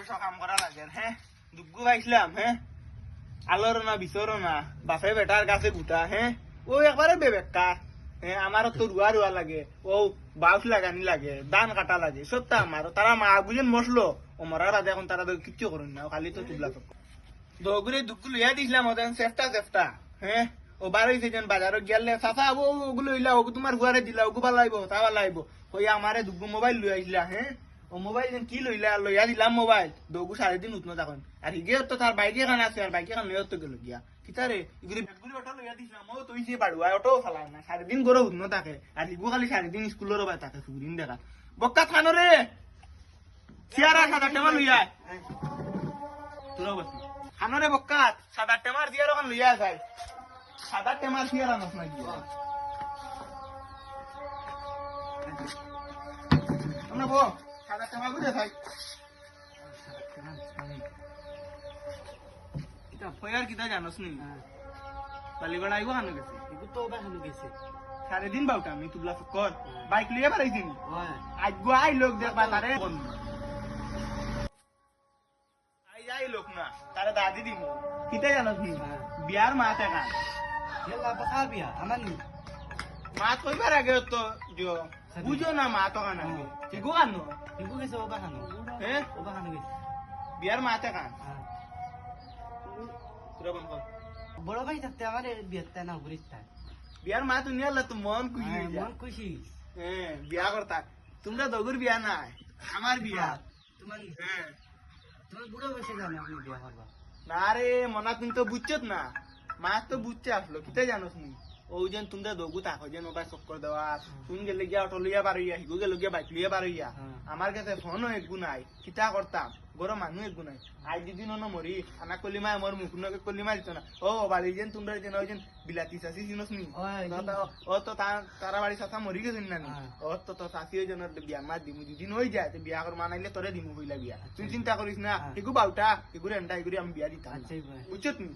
পয়সা কাম করা লাগে হ্যাঁ দুগ্গু পাইছিলাম হ্যাঁ আলোর না বিচরো না বাপে বেটার কাছে গুটা হ্যাঁ ও একবারে বেবেকা হ্যাঁ আমারও তো রুয়া রুয়া লাগে ও বাউস লাগানি লাগে ধান কাটা লাগে সবটা আমার তারা মা বুঝেন মশলো ও মরার বাদে এখন তারা তো কিচ্ছু করুন না খালি তো চুবলা তো দগুরে দুগ্গু লইয়া দিছিলাম ওদের চেষ্টা চেষ্টা হ্যাঁ ও বারোইছে যেন বাজারে গেলে চাচা ওগুলো ইলা ওগু তোমার গুয়ারে দিলা ওগু ভাল লাগবো তা ভাল লাগবো ওই আমারে দুগ্গু মোবাইল লই আইছিলা হ্যাঁ ও মোবাইল যেন কি লইয়া দিলাম মোবাইল দগু 3.5 উঠনো তখন আর হিগে তো তার বাইকে খান আছে আর বাইকে খান লইয়া তো গেল গিয়া কিতারে ইগুলি বেগুলি অটো লইয়া দিছিলাম ও তুই যে বাড়ুয়া অটো চালায় না 3.5 গরো উঠনো থাকে আর হিগু খালি 3.5 স্কুলেরও বাই থাকে সুদিন দেখা বক্কা খানো রে সিয়ারা সাদা টেমা লইয়া তোরা বস খানো রে বক্কা সাদা টেমার সিয়ারা খান লইয়া যায় সাদা টেমার সিয়ারা নস না গিয়া আমরা বো সাদা টেমা গুড়ে থাই এটা ফয়ার কিটা জানোস নি বালিগড় আইগো খানো গেছে এগু তো বা খানো গেছে 3.5 বাউটা আমি তুবলা কর বাইক লিয়ে বাড়াইছি নি আইগো আই লোক দেখবা তারে আই লোক না তারে দাদি দিমু কিটা জানোস নি বিয়ার মা টাকা হেলা বাকার বিয়া আমার নি মা কইবার আগে তো जो বুঝো না মা তো কানা ঠিকও কানো এগু গেছে ও বা খানো হ্যাঁ ও বা খানো গেছে বিয়ার মা টাকা তোরা বন্ধ কর বড় ভাই থাকতে আমার বিয়েতে না ঘুরিস্তা বিয়ার মা তুমি আল্লাহ তো মন খুশি হয়ে যা মন খুশি হ্যাঁ বিয়া করতা তোমরা দগুর বিয়া নাই আমার বিয়া তোমার হ্যাঁ তোমার বুড়ো বয়সে জানো আপনি বিয়া করবা না রে মনা তুমি তো বুঝছত না মা তো বুঝছে আসলো কিতা জানোস নি ও যেন তোমরা দগু থাকো যেন ওটা চক্কর দেওয়া তুমি গেলে গিয়া অটো লইয়া পারইয়া হিগু গেলে গিয়া বাইক লইয়া পারইয়া আমার কাছে ফোনও একগু নাই কিতা করতাম গরম মানুষ একগু নাই আজ যদি ন মরি আনা কলিমা আমার মুখ নকে কলিমা দিত না ও বাড়ি যেন তোমরা যেন ওই যেন বিলাতি চাষি চিনস নি ও তো তারা বাড়ি চাষা মরি গেছেন না ও তো চাষি ওই জন্য বিয়া মার দিমু দুদিন হয়ে যায় বিয়া কর মানাইলে তোরে দিমু হইলা বিয়া তুই চিন্তা করিস না এগু বাউটা এগুলো এন্টা এগুলো আমি বিয়া দিতাম বুঝছত নি